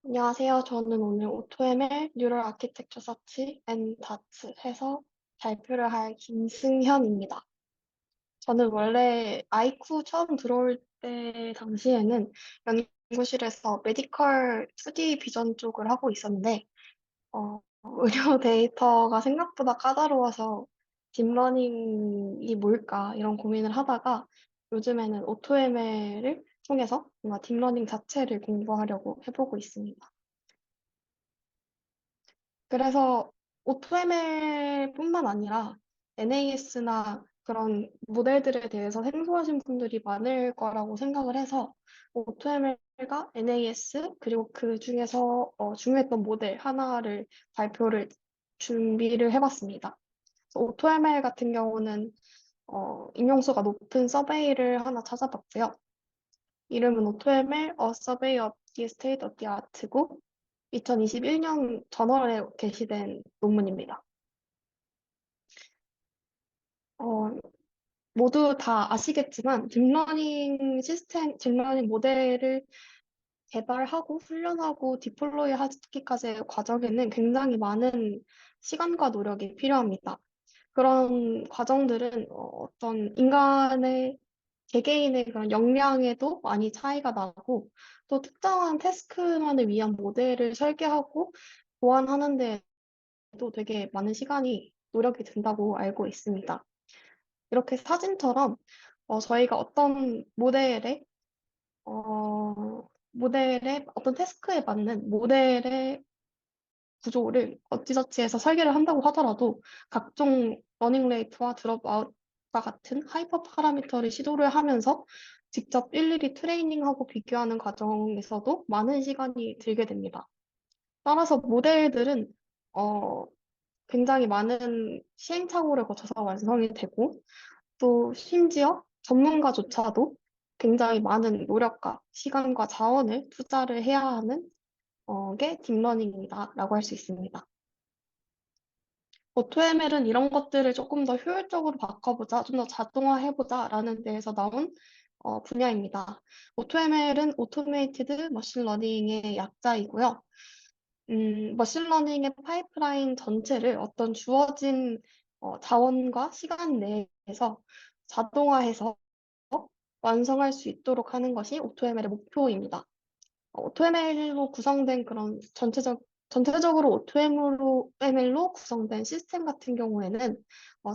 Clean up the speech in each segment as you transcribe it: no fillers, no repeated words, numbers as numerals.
안녕하세요. 저는 오늘 AutoML, Neural Architecture Search and Darts 해서 발표를 할 김승현입니다. 저는 원래 아이쿠 처음 들어올 때 당시에는 연구실에서 메디컬 2D 비전 쪽을 하고 있었는데, 의료 데이터가 생각보다 까다로워서 딥러닝이 뭘까 이런 고민을 하다가 요즘에는 AutoML을 통해서 뭔가 딥러닝 자체를 공부하려고 해보고 있습니다. 그래서 AutoML뿐만 아니라 NAS나 그런 모델들에 대해서 생소하신 분들이 많을 거라고 생각을 해서 AutoML과 NAS 그리고 그 중에서 중요했던 모델 하나를 발표를 준비를 해봤습니다. AutoML 같은 경우는 임용수가 높은 서베이를 하나 찾아봤고요. 이름은 AutoML, A Survey of the State of the Art고 2021년 저널에 게시된 논문입니다. 어, 모두 다 아시겠지만 딥러닝 모델을 개발하고 훈련하고 디플로이 하기까지의 과정에는 굉장히 많은 시간과 노력이 필요합니다. 그런 과정들은 어떤 인간의 개개인의 그런 역량에도 많이 차이가 나고 또 특정한 태스크만을 위한 모델을 설계하고 보완하는 데도 되게 많은 시간이 노력이 든다고 알고 있습니다. 이렇게 사진처럼 저희가 어떤 모델의 어떤 태스크에 맞는 모델의 구조를 어찌저찌해서 설계를 한다고 하더라도 각종 러닝 레이트와 드롭아웃과 같은 하이퍼 파라미터를 시도를 하면서 직접 일일이 트레이닝하고 비교하는 과정에서도 많은 시간이 들게 됩니다. 따라서 모델들은 어, 굉장히 많은 시행착오를 거쳐서 완성이 되고 또 심지어 전문가조차도 굉장히 많은 노력과 시간과 자원을 투자를 해야 하는 게 딥러닝이다라고 할 수 있습니다. AutoML은 이런 것들을 조금 더 효율적으로 바꿔보자, 좀 더 자동화해보자라는 데에서 나온 분야입니다. AutoML은 Automated Machine Learning의 약자이고요. 머신러닝의 파이프라인 전체를 어떤 주어진 자원과 시간 내에서 자동화해서 완성할 수 있도록 하는 것이 AutoML의 목표입니다. AutoML로 구성된 그런 전체적으로 AutoML로 구성된 시스템 같은 경우에는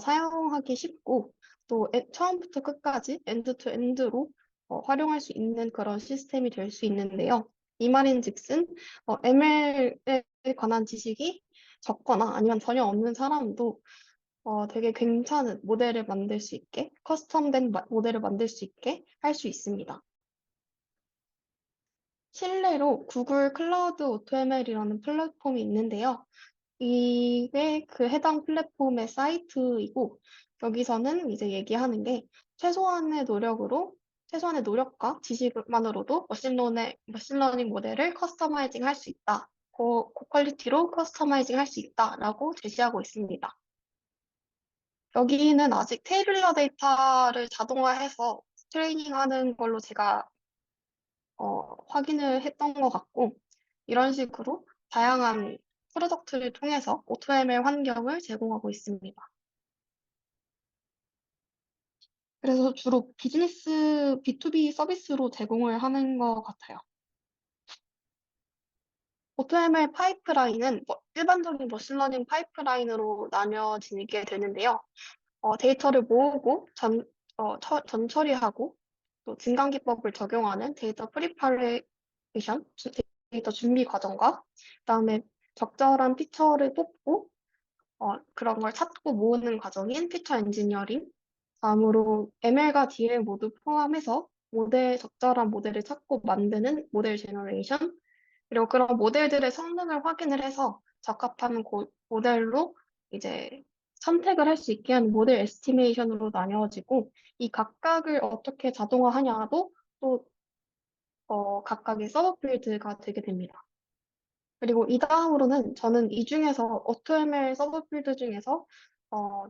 사용하기 쉽고 또 처음부터 끝까지 엔드 투 엔드로 활용할 수 있는 그런 시스템이 될 수 있는데요. 이 말인즉슨 ML에 관한 지식이 적거나 아니면 전혀 없는 사람도 되게 괜찮은 모델을 만들 수 있게, 커스텀된 모델을 만들 수 있게 할 수 있습니다. 실내로 구글 클라우드 오토ML이라는 플랫폼이 있는데요. 이게 그 해당 플랫폼의 사이트이고, 여기서는 이제 얘기하는 게 최소한의 노력과 지식만으로도 머신러닝 모델을 커스터마이징 할 수 있다. 고퀄리티로 커스터마이징 할 수 있다라고 제시하고 있습니다. 여기는 아직 테이블러 데이터를 자동화해서 트레이닝하는 걸로 제가 확인을 했던 것 같고, 이런 식으로 다양한 프로덕트를 통해서 AutoML 환경을 제공하고 있습니다. 그래서 주로 비즈니스 B2B 서비스로 제공을 하는 것 같아요. AutoML 파이프라인은 일반적인 머신러닝 파이프라인으로 나뉘어지게 되는데요. 데이터를 모으고 전처리하고 또 진강기법을 적용하는 데이터 프리파레이션, 데이터 준비 과정과 그다음에 적절한 피처를 뽑고 그런 걸 찾고 모으는 과정인 피처 엔지니어링, 다음으로 ML과 DL 모두 포함해서 적절한 모델을 찾고 만드는 모델 제너레이션, 그리고 그런 모델들의 성능을 확인을 해서 적합한 모델로 이제 선택을 할 수 있게 하는 모델 에스티메이션으로 나뉘어지고 이 각각을 어떻게 자동화하냐도 또 각각의 서브 필드가 되게 됩니다. 그리고 이 다음으로는 저는 이 중에서 AutoML 서브 필드 중에서 어,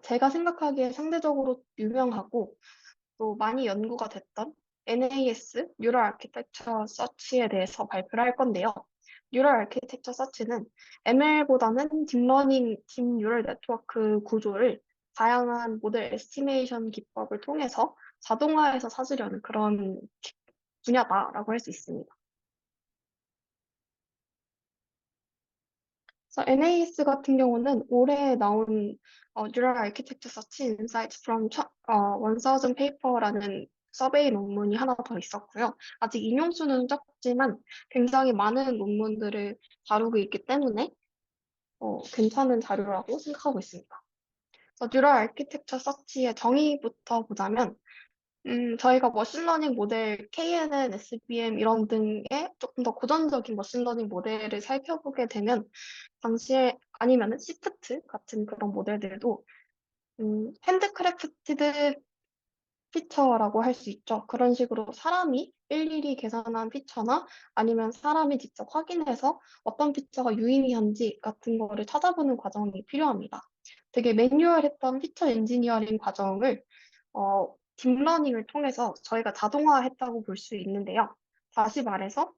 제가 생각하기에 상대적으로 유명하고 또 많이 연구가 됐던 NAS, Neural Architecture Search에 대해서 발표를 할 건데요. Neural Architecture Search는 ML보다는 딥러닝, 딥뉴럴 네트워크 구조를 다양한 모델 에스티메이션 기법을 통해서 자동화해서 찾으려는 그런 분야다라고 할 수 있습니다. 그래서 NAS 같은 경우는 올해 나온 Neural Architecture Search Insights from 1000 Paper라는 서베이 논문이 하나 더 있었고요. 아직 인용수는 적지만 굉장히 많은 논문들을 다루고 있기 때문에 괜찮은 자료라고 생각하고 있습니다. 그래서 Neural Architecture Search의 정의부터 보자면 저희가 머신러닝 모델 KNN, SVM 이런 등의 조금 더 고전적인 머신러닝 모델을 살펴보게 되면 당시에 아니면은 시프트 같은 그런 모델들도 핸드크래프티드 피처라고 할 수 있죠. 그런 식으로 사람이 일일이 계산한 피처나 아니면 사람이 직접 확인해서 어떤 피처가 유의미한지 같은 거를 찾아보는 과정이 필요합니다. 되게 매뉴얼했던 피처 엔지니어링 과정을 딥러닝을 통해서 저희가 자동화했다고 볼 수 있는데요. 다시 말해서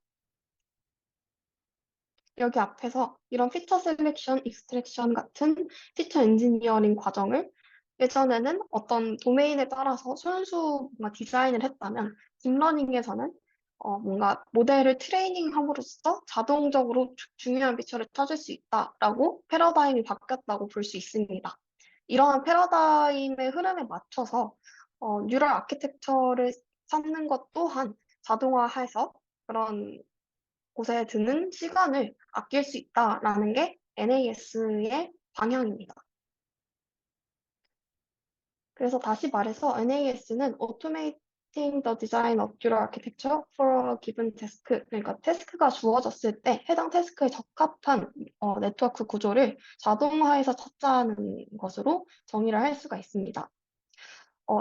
여기 앞에서 이런 피처 셀렉션, 익스트랙션 같은 피처 엔지니어링 과정을 예전에는 어떤 도메인에 따라서 손수 뭔가 디자인을 했다면 딥러닝에서는 뭔가 모델을 트레이닝함으로써 자동적으로 중요한 피처를 찾을 수 있다라고 패러다임이 바뀌었다고 볼 수 있습니다. 이러한 패러다임의 흐름에 맞춰서 뉴럴 아키텍처를 찾는 것 또한 자동화해서 그런 곳에 드는 시간을 아낄 수 있다라는 게 NAS의 방향입니다. 그래서 다시 말해서 NAS는 Automating the Design of Neural Architecture for a Given Task, 그러니까 태스크가 주어졌을 때 해당 태스크에 적합한 네트워크 구조를 자동화해서 찾자는 것으로 정의를 할 수가 있습니다.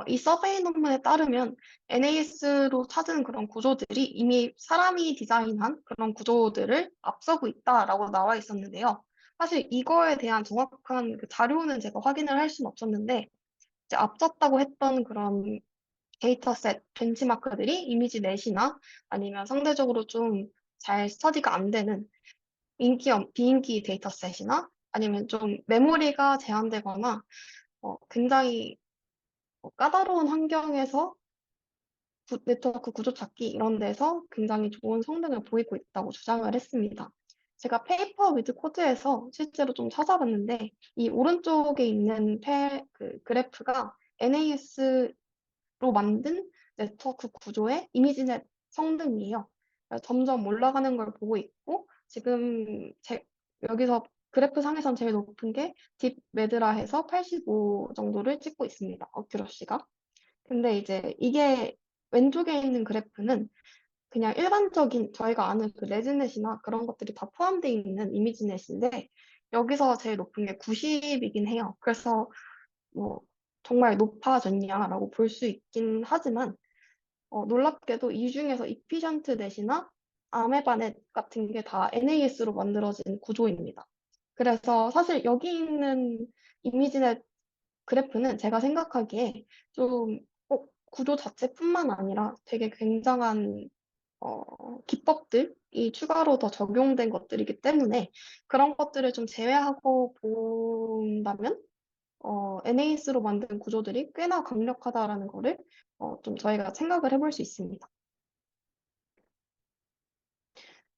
이 서베이 논문에 따르면 NAS로 찾은 그런 구조들이 이미 사람이 디자인한 그런 구조들을 앞서고 있다라고 나와 있었는데요. 사실 이거에 대한 정확한 그 자료는 제가 확인을 할 수는 없었는데, 이제 앞섰다고 했던 그런 데이터셋 벤치마크들이 이미지 넷이나 아니면 상대적으로 좀 잘 스터디가 안 되는 비인기 데이터셋이나 아니면 좀 메모리가 제한되거나 굉장히 까다로운 환경에서 네트워크 구조 찾기 이런 데서 굉장히 좋은 성능을 보이고 있다고 주장을 했습니다. 제가 페이퍼 위드 코드에서 실제로 좀 찾아봤는데 이 오른쪽에 있는 그 그래프가 NAS로 만든 네트워크 구조의 이미지넷 성능이에요. 점점 올라가는 걸 보고 있고 지금 여기서 그래프 상에선 제일 높은 게 딥매드라 해서 85 정도를 찍고 있습니다. 어큐러시가. 근데 이제 이게 왼쪽에 있는 그래프는 그냥 일반적인 저희가 아는 그 레즈넷이나 그런 것들이 다 포함되어 있는 이미지넷인데 여기서 제일 높은 게 90이긴 해요. 그래서 뭐 정말 높아졌냐라고 볼 수 있긴 하지만 놀랍게도 이 중에서 이피션트 넷이나 아메바넷 같은 게 다 NAS로 만들어진 구조입니다. 그래서 사실 여기 있는 이미지넷 그래프는 제가 생각하기에 좀 구조 자체뿐만 아니라 되게 굉장한 기법들이 추가로 더 적용된 것들이기 때문에 그런 것들을 좀 제외하고 본다면 NAS로 만든 구조들이 꽤나 강력하다라는 거를 좀 저희가 생각을 해볼 수 있습니다.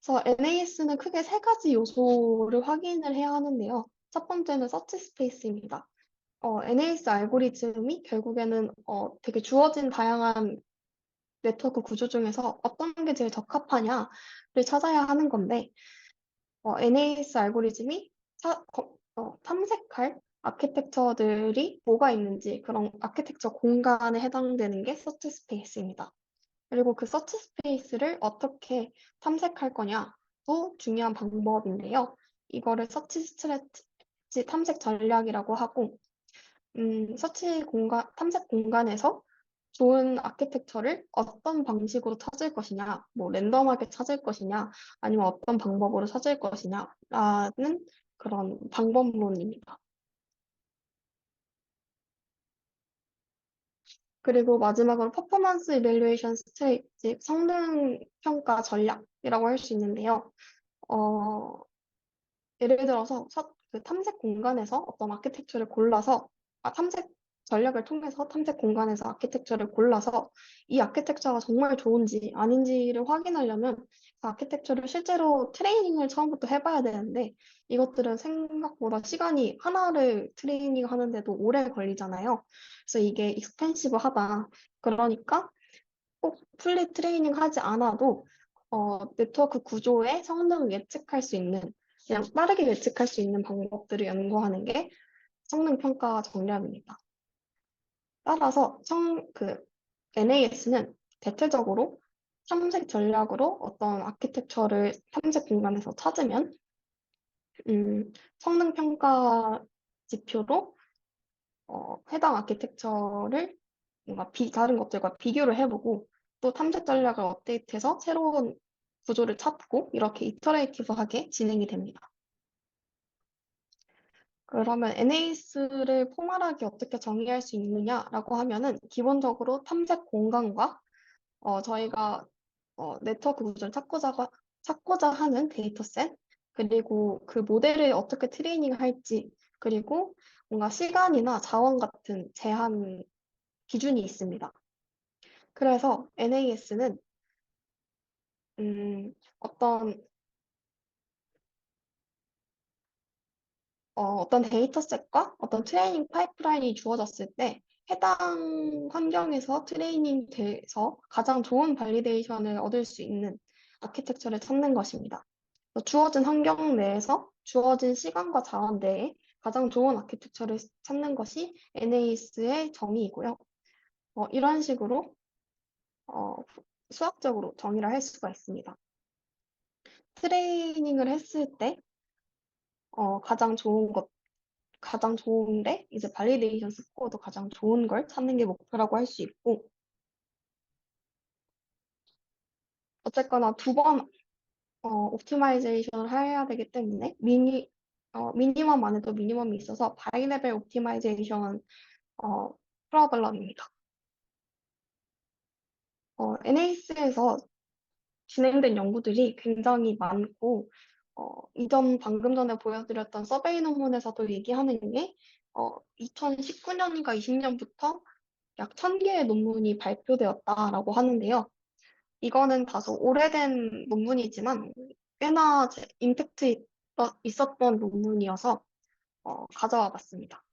그래서 NAS는 크게 세 가지 요소를 확인을 해야 하는데요. 첫 번째는 서치 스페이스입니다. NAS 알고리즘이 결국에는 되게 주어진 다양한 네트워크 구조 중에서 어떤 게 제일 적합하냐를 찾아야 하는 건데, NAS 알고리즘이 탐색할 아키텍처들이 뭐가 있는지 그런 아키텍처 공간에 해당되는 게 서치 스페이스입니다. 그리고 그 서치 스페이스를 어떻게 탐색할 거냐도 중요한 방법인데요. 이거를 서치 스트래티지 탐색 전략이라고 하고, 탐색 공간에서 좋은 아키텍처를 어떤 방식으로 찾을 것이냐, 뭐 랜덤하게 찾을 것이냐, 아니면 어떤 방법으로 찾을 것이냐라는 그런 방법론입니다. 그리고 마지막으로 퍼포먼스 이밸루에이션 스트레이지, 성능 평가 전략이라고 할 수 있는데요. 어, 예를 들어서 그 탐색 공간에서 어떤 아키텍처를 골라서, 탐색 전략을 통해서 탐색 공간에서 아키텍처를 골라서 이 아키텍처가 정말 좋은지 아닌지를 확인하려면 그 아키텍처를 실제로 트레이닝을 처음부터 해봐야 되는데 이것들은 생각보다 시간이 하나를 트레이닝 하는데도 오래 걸리잖아요. 그래서 이게 익스펜시브하다. 그러니까 꼭 풀리 트레이닝 하지 않아도 네트워크 구조의 성능을 예측할 수 있는, 그냥 빠르게 예측할 수 있는 방법들을 연구하는 게 성능 평가 전략입니다. 따라서 NAS는 대체적으로 탐색 전략으로 어떤 아키텍처를 탐색 공간에서 찾으면 성능 평가 지표로 해당 아키텍처를 뭔가 다른 것들과 비교를 해보고 또 탐색 전략을 업데이트해서 새로운 구조를 찾고 이렇게 이터레이티브하게 진행이 됩니다. 그러면 NAS를 포멀하게 어떻게 정의할 수 있느냐라고 하면은 기본적으로 탐색 공간과 저희가 네트워크 구조를 찾고자 하는 데이터셋 그리고 그 모델을 어떻게 트레이닝할지 그리고 뭔가 시간이나 자원 같은 제한 기준이 있습니다. 그래서 NAS는 어떤 어떤 데이터셋과 어떤 트레이닝 파이프라인이 주어졌을 때 해당 환경에서 트레이닝 돼서 가장 좋은 발리데이션을 얻을 수 있는 아키텍처를 찾는 것입니다. 주어진 환경 내에서 주어진 시간과 자원 내에 가장 좋은 아키텍처를 찾는 것이 NAS의 정의이고요. 이런 식으로 어, 수학적으로 정의를 할 수가 있습니다. 트레이닝을 했을 때 가장 좋은데 이제 발리데이션 스코어도 가장 좋은 걸 찾는 게 목표라고 할 수 있고 어쨌거나 두 번 옵티마이제이션을 해야 되기 때문에 미니멈 안에도 미니멈이 있어서 바이레벨 옵티마이제이션은 프로블럼입니다. NAS에서 진행된 연구들이 굉장히 많고 방금 전에 보여드렸던 서베이 논문에서도 얘기하는 게 2019년인가 20년부터 약 1000개의 논문이 발표되었다라고 하는데요. 이거는 다소 오래된 논문이지만 꽤나 임팩트 있었던 논문이어서 가져와 봤습니다.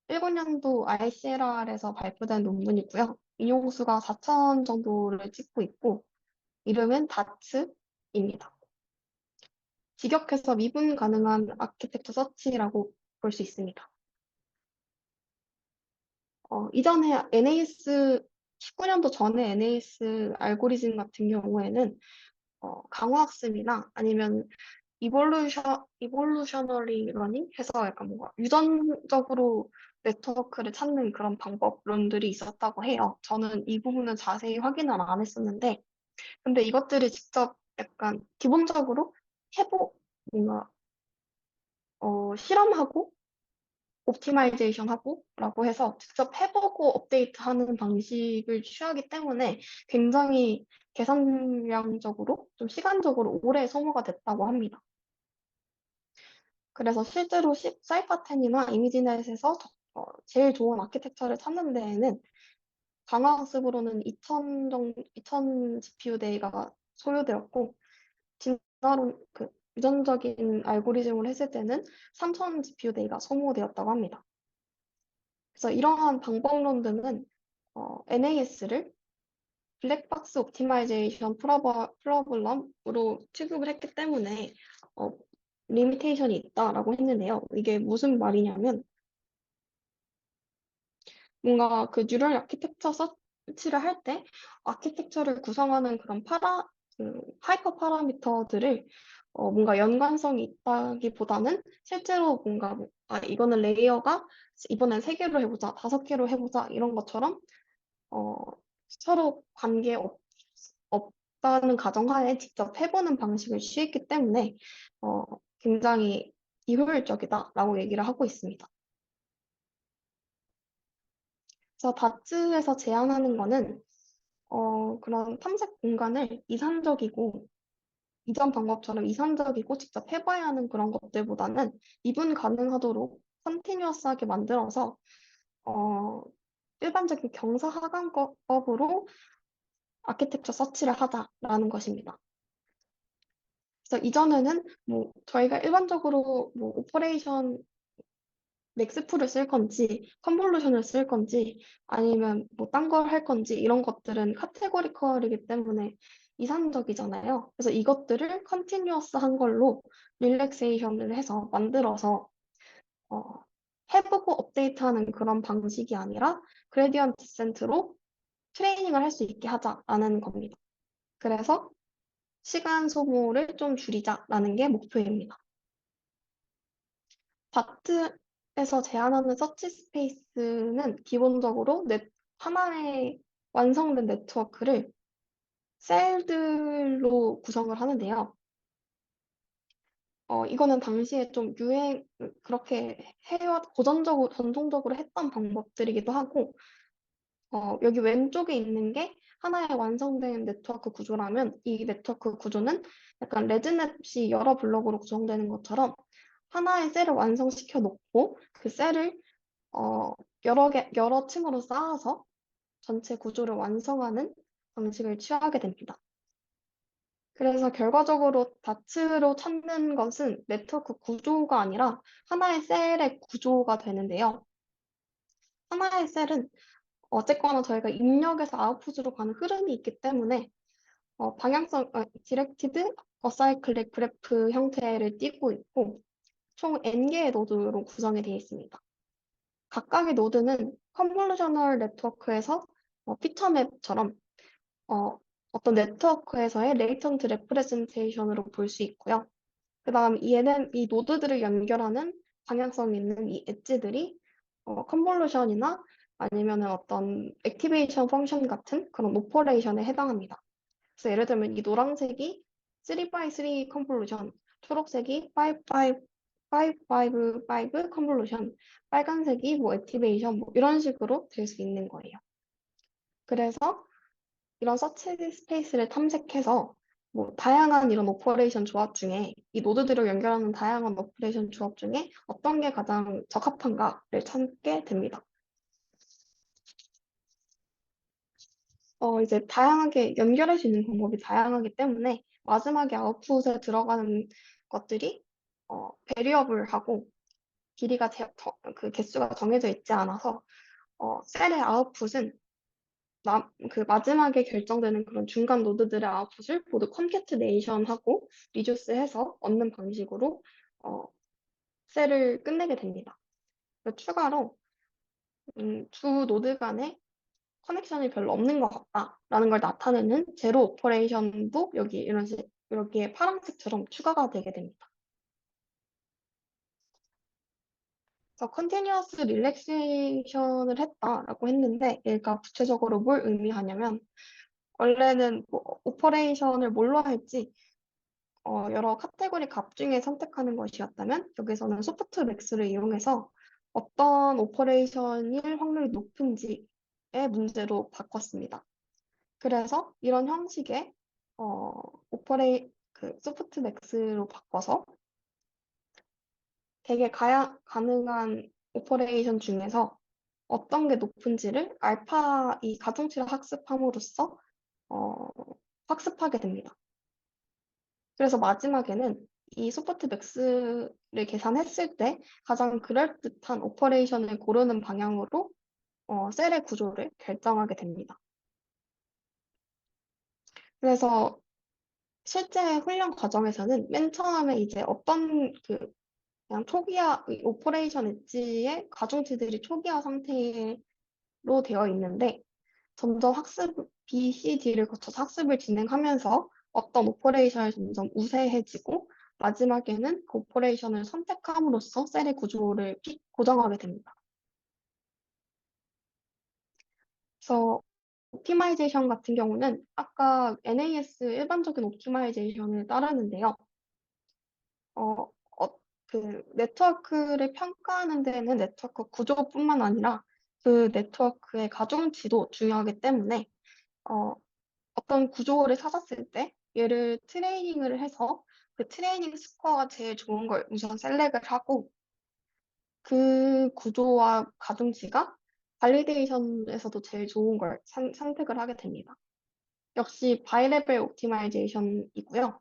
19년도 ICLR에서 발표된 논문이고요. 인용수가 4,000 정도를 찍고 있고 이름은 다츠입니다. 직역해서 미분 가능한 아키텍처 서치라고 볼 수 있습니다. 이전에 19년도 전에 NAS 알고리즘 같은 경우에는 강화학습이나 아니면 이볼루셔너리 러닝 해서 약간 뭔가 유전적으로 네트워크를 찾는 그런 방법론들이 있었다고 해요. 저는 이 부분은 자세히 확인을 안 했었는데, 근데 이것들을 직접 약간 기본적으로 해보, 뭔가, 실험하고 옵티마이제이션 하고 라고 해서 직접 해보고 업데이트하는 방식을 취하기 때문에 굉장히 계산량적으로 좀 시간적으로 오래 소모가 됐다고 합니다. 그래서 실제로 사이파텐이나 이미지넷에서 제일 좋은 아키텍처를 찾는 데에는 강화학습으로는 2000 GPU 데이가 소요되었고 진화론 유전적인 알고리즘을 했을 때는 3000 GPU 데이가 소모되었다고 합니다. 그래서 이러한 방법론들은 NAS를 블랙박스 옵티마이제이션 프로블럼으로 취급을 했기 때문에 어, 리미테이션이 있다라고 했는데요. 이게 무슨 말이냐면 뭔가 그 뉴럴 아키텍처 서치를 할 때 아키텍처를 구성하는 그런 하이퍼 파라미터들을 뭔가 연관성이 있다기보다는 실제로 뭔가 이거는 레이어가 이번엔 3개로 해보자, 5개로 해보자 이런 것처럼 어, 서로 없다는 가정하에 직접 해보는 방식을 취했기 때문에 어, 굉장히 비효율적이다라고 얘기를 하고 있습니다. 그래서 다츠에서 제안하는 거는 그런 탐색 공간을 이산적이고 이전 방법처럼 이산적이고 직접 해봐야 하는 그런 것들보다는 이분 가능하도록 컨티뉴어스하게 만들어서 어, 일반적인 경사 하강법으로 아키텍처 서치를 하자라는 것입니다. 그래서 이전에는 뭐 저희가 일반적으로 뭐 오퍼레이션 맥스풀을 쓸 건지 컨볼루션을 쓸 건지 아니면 뭐 딴 걸 할 건지 이런 것들은 카테고리컬이기 때문에 이산적이잖아요. 그래서 이것들을 컨티뉴어스한 걸로 릴렉세이션을 해서 만들어서 어, 해보고 업데이트하는 그런 방식이 아니라 그레디언트 디센트로 트레이닝을 할 수 있게 하자라는 겁니다. 그래서 시간 소모를 좀 줄이자라는 게 목표입니다. 바트에서 제안하는 서치 스페이스는 기본적으로 하나의 완성된 네트워크를 셀들로 구성을 하는데요. 이거는 당시에 좀 그렇게 전통적으로 했던 방법들이기도 하고, 여기 왼쪽에 있는 게 하나의 완성된 네트워크 구조라면 이 네트워크 구조는 약간 레드넷이 여러 블록으로 구성되는 것처럼 하나의 셀을 완성시켜 놓고 그 셀을 여러 층으로 쌓아서 전체 구조를 완성하는 방식을 취하게 됩니다. 그래서 결과적으로 다츠로 찾는 것은 네트워크 구조가 아니라 하나의 셀의 구조가 되는데요. 하나의 셀은 어쨌거나 저희가 입력에서 아웃풋으로 가는 흐름이 있기 때문에 디렉티드 어사이클릭 그래프 형태를 띠고 있고 총 N개의 노드로 구성이 되어 있습니다. 각각의 노드는 컨볼루셔널 네트워크에서 피처맵처럼 어떤 네트워크에서의 레이턴트 레프레젠테이션으로 볼 수 있고요. 그 다음 이 노드들을 연결하는 방향성 있는 이 엣지들이 컨볼루션이나 아니면 어떤 액티베이션 펑션 같은 그런 오퍼레이션에 해당합니다. 그래서 예를 들면 이 노란색이 3x3 컨볼루션, 초록색이 555 컨볼루션, 빨간색이 뭐 액티베이션 뭐 이런 식으로 될 수 있는 거예요. 그래서 이런 서치 스페이스를 탐색해서 뭐 다양한 이런 오퍼레이션 조합 중에 이 노드들을 연결하는 다양한 오퍼레이션 조합 중에 어떤 게 가장 적합한가를 찾게 됩니다. 이제 다양하게 연결할 수 있는 방법이 다양하기 때문에 마지막에 아웃풋에 들어가는 것들이 베리어블하고 그 개수가 정해져 있지 않아서 셀의 아웃풋은 그 마지막에 결정되는 그런 중간 노드들의 아웃풋을 모두 컴캐트네이션하고 리듀스해서 얻는 방식으로 어, 셀을 끝내게 됩니다. 추가로 두 노드 간에 커넥션이 별로 없는 것 같다라는 걸 나타내는 제로 오퍼레이션도 여기에 파란색처럼 추가가 되게 됩니다. 그래서 컨티뉴어스 릴렉세이션을 했다라고 했는데 얘가 구체적으로 뭘 의미하냐면 원래는 뭐 오퍼레이션을 뭘로 할지 여러 카테고리 값 중에 선택하는 것이었다면 여기서는 소프트 맥스를 이용해서 어떤 오퍼레이션일 확률이 높은지의 문제로 바꿨습니다. 그래서 이런 형식의 어, 그 소프트 맥스로 바꿔서 되게 가능한 오퍼레이션 중에서 어떤 게 높은지를 이 가중치를 학습함으로써 어, 학습하게 됩니다. 그래서 마지막에는 이 소프트 맥스를 계산했을 때 가장 그럴듯한 오퍼레이션을 고르는 방향으로 셀의 구조를 결정하게 됩니다. 그래서 실제 훈련 과정에서는 맨 처음에 이제 그냥 이 오퍼레이션 엣지의 가중치들이 초기화 상태로 되어 있는데 점점 B, C, D를 거쳐서 학습을 진행하면서 어떤 오퍼레이션이 점점 우세해지고 마지막에는 그 오퍼레이션을 선택함으로써 셀의 구조를 고정하게 됩니다. 그래서 옵티마이제이션 같은 경우는 아까 NAS 일반적인 옵티마이제이션을 따르는데요. 어, 그 네트워크를 평가하는 데는 네트워크 구조뿐만 아니라 그 네트워크의 가중치도 중요하기 때문에 어, 어떤 구조를 찾았을 때 얘를 트레이닝을 해서 그 트레이닝 스코어가 제일 좋은 걸 우선 셀렉을 하고 그 구조와 가중치가 발리데이션에서도 제일 좋은 걸 선택을 하게 됩니다. 역시 바이레벨 옵티마이제이션이고요.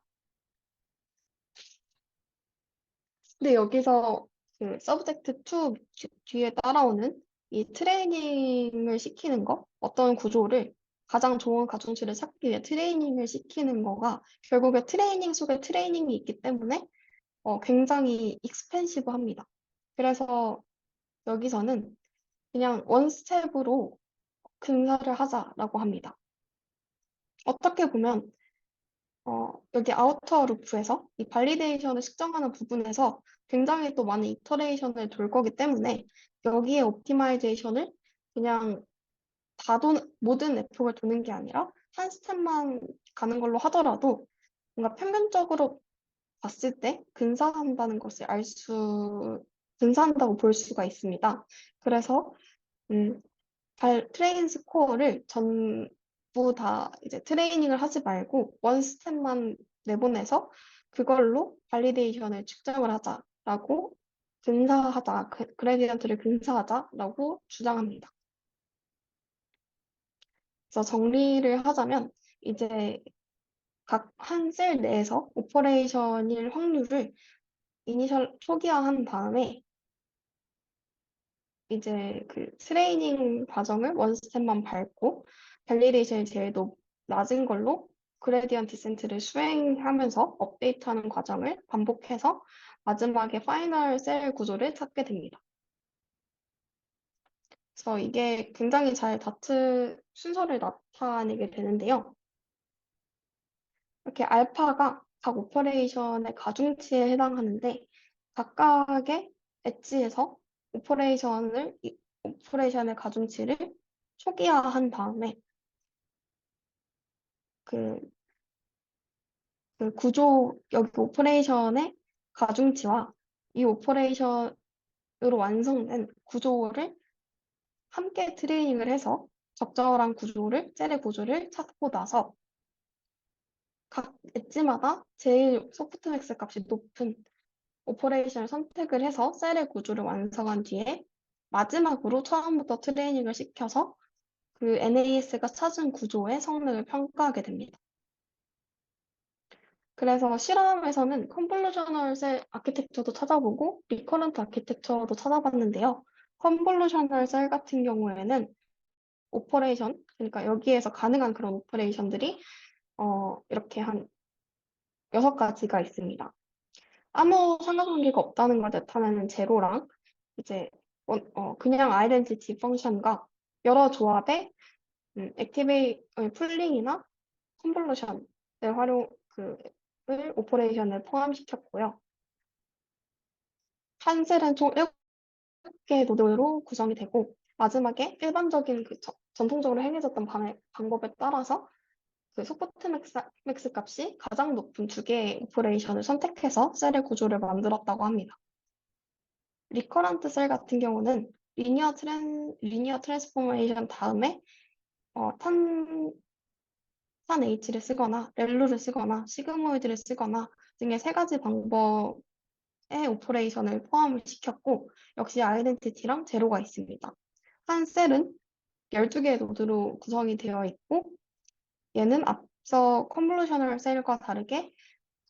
근데 여기서 그 서브젝트 2 뒤에 따라오는 이 트레이닝을 시키는 거, 어떤 구조를 가장 좋은 가중치를 찾기 위해 트레이닝을 시키는 거가 결국에 트레이닝 속에 트레이닝이 있기 때문에 굉장히 익스펜시브합니다. 그래서 여기서는 그냥 원 스텝으로 근사를 하자라고 합니다. 어떻게 보면 여기 아우터 루프에서 이 발리데이션을 측정하는 부분에서 굉장히 또 많은 이터레이션을 돌 거기 때문에 여기에 옵티마이제이션을 그냥 모든 네트워크를 도는 게 아니라 한 스텝만 가는 걸로 하더라도 뭔가 평균적으로 봤을 때 근사한다고 볼 수가 있습니다. 그래서 음, 트레인 스코어를 전부 다 이제 트레이닝을 하지 말고 원 스텝만 내보내서 그걸로 발리데이션을 측정을 하자라고 그레디언트를 근사하자라고 주장합니다. 그래서 정리를 하자면 이제 각 한 셀 내에서 오퍼레이션일 확률을 초기화한 다음에 이제 그 트레이닝 과정을 원 스텝만 밟고 밸리데이션이 제일 낮은 걸로 그레디언 디센트를 수행하면서 업데이트하는 과정을 반복해서 마지막에 파이널 셀 구조를 찾게 됩니다. 그래서 이게 굉장히 잘 다트 순서를 나타내게 되는데요. 이렇게 알파가 각 오퍼레이션의 가중치에 해당하는데 각각의 엣지에서 오퍼레이션의 가중치를 초기화한 다음에 그, 여기 오퍼레이션의 가중치와 이 오퍼레이션으로 완성된 구조를 함께 트레이닝을 해서 적절한 셀의 구조를 찾고 나서 각 엣지마다 제일 소프트맥스 값이 높은 오퍼레이션을 선택을 해서 셀의 구조를 완성한 뒤에 마지막으로 처음부터 트레이닝을 시켜서 그 NAS가 찾은 구조의 성능을 평가하게 됩니다. 그래서 실험에서는 컨볼루셔널 셀 아키텍처도 찾아보고 리커런트 아키텍처도 찾아봤는데요. 컨볼루셔널 셀 같은 경우에는 그러니까 여기에서 가능한 그런 오퍼레이션들이 이렇게 한 6가지가 있습니다. 아무 상관관계가 없다는 걸 나타내는 제로랑 이제 그냥 아이덴티티 펑션과 여러 조합의 풀링이나 컨볼루션을 오퍼레이션을 포함시켰고요. 한 셀은 총 7개의 노드로 구성이 되고 마지막에 일반적인 전통적으로 행해졌던 방법에 따라서 그 소프트맥스 값이 가장 높은 2개의 오퍼레이션을 선택해서 셀의 구조를 만들었다고 합니다. 리커런트 셀 같은 경우는 리니어 트랜스포메이션 다음에 탄 H를 쓰거나 렐루를 쓰거나 시그모이드를 쓰거나 등의 3가지 방법의 오퍼레이션을 포함을 시켰고 역시 아이덴티티랑 제로가 있습니다. 한 셀은 12개의 노드로 구성이 되어 있고 얘는 앞서 컨볼루셔널 셀과 다르게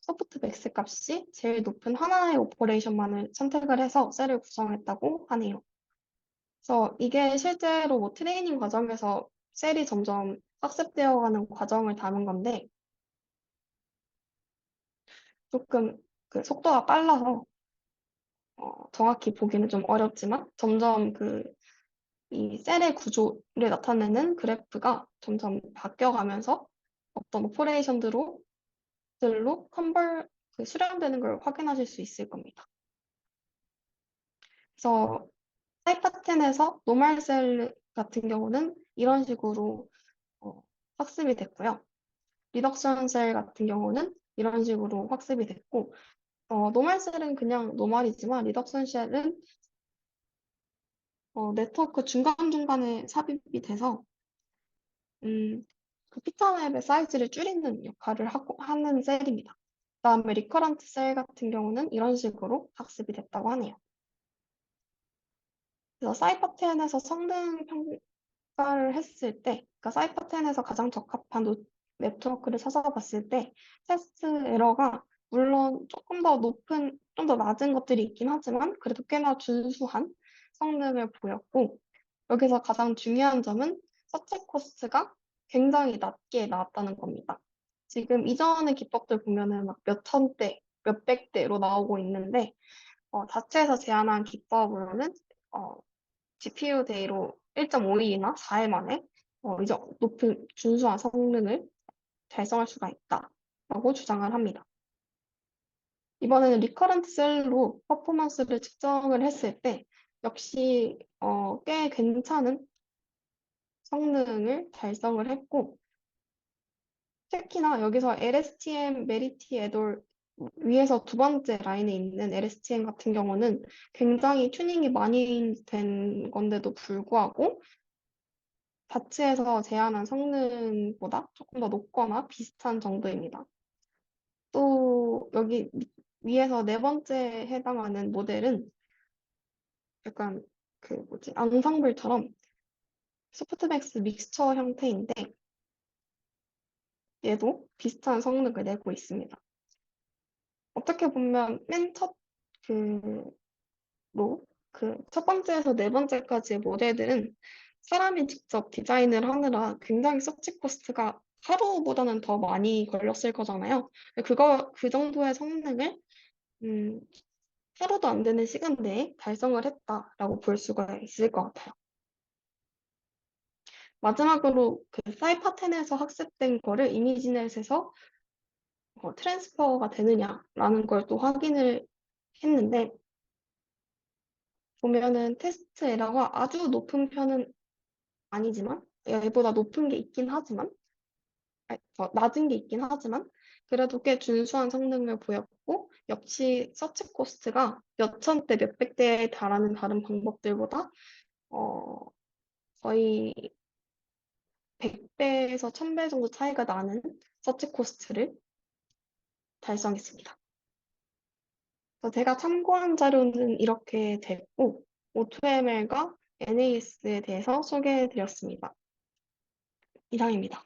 소프트 맥스 값이 제일 높은 하나의 오퍼레이션만을 선택을 해서 셀을 구성했다고 하네요. 그래서 이게 실제로 뭐 트레이닝 과정에서 셀이 점점 학습되어가는 과정을 담은 건데 조금 그 속도가 빨라서 정확히 보기는 좀 어렵지만 점점 이 셀의 구조를 나타내는 그래프가 점점 바뀌어가면서 어떤 오퍼레이션들로 수렴되는 걸 확인하실 수 있을 겁니다. 그래서 사이파텐에서 노멀 셀 같은 경우는 이런 식으로 학습이 됐고요. 리덕션 셀 같은 경우는 이런 식으로 학습이 됐고 노멀 셀은 그냥 노멀이지만 리덕션 셀은 네트워크 중간중간에 삽입이 돼서 그 피터맵의 사이즈를 줄이는 역할을 하는 셀입니다. 그다음에 리커런트 셀 같은 경우는 이런 식으로 학습이 됐다고 하네요. 그래서 사이퍼10에서 성능 평가를 했을 때, 그러니까 사이퍼10에서 가장 적합한 네트워크를 찾아봤을 때 테스트 에러가 물론 조금 더 높은, 좀 더 낮은 것들이 있긴 하지만 그래도 꽤나 준수한 성능을 보였고, 여기서 가장 중요한 점은 서치 코스트가 굉장히 낮게 나왔다는 겁니다. 지금 이전의 기법들 보면은 막 몇 천대, 몇 백대로 나오고 있는데, 자체에서 제안한 기법으로는 GPU 대로 1.5일이나 4일 만에 이제 높은 준수한 성능을 달성할 수가 있다라고 주장을 합니다. 이번에는 리커런트 셀로 퍼포먼스를 측정을 했을 때 역시 꽤 괜찮은 성능을 달성을 했고, 특히나 여기서 LSTM 메리티 에돌 위에서 두 번째 라인에 있는 LSTM 같은 경우는 굉장히 튜닝이 많이 된 건데도 불구하고 자체에서 제안한 성능보다 조금 더 높거나 비슷한 정도입니다. 또 여기 위에서 네 번째 해당하는 모델은 약간 그 뭐지 앙상블처럼 소프트맥스 믹스처 형태인데 얘도 비슷한 성능을 내고 있습니다. 어떻게 보면 맨 첫 그 첫 번째에서 네 번째까지의 모델들은 사람이 직접 디자인을 하느라 굉장히 서치 코스트가 하루보다는 더 많이 걸렸을 거잖아요. 그 정도의 성능을 음, 하루도 안 되는 시간 내에 달성을 했다라고 볼 수가 있을 것 같아요. 마지막으로 그 사이퍼10에서 학습된 거를 이미지넷에서 트랜스퍼가 되느냐라는 걸 또 확인을 했는데, 보면은 테스트 에러가 아주 높은 편은 아니지만, 얘보다 높은 게 있긴 하지만, 더 낮은 게 있긴 하지만, 그래도 꽤 준수한 성능을 보였고, 역시 서치 코스트가 몇 천대, 몇 백대에 달하는 다른 방법들보다 어, 거의 100배에서 1000배 정도 차이가 나는 서치 코스트를 달성했습니다. 그래서 제가 참고한 자료는 이렇게 됐고, O2ML과 NAS에 대해서 소개해 드렸습니다. 이상입니다.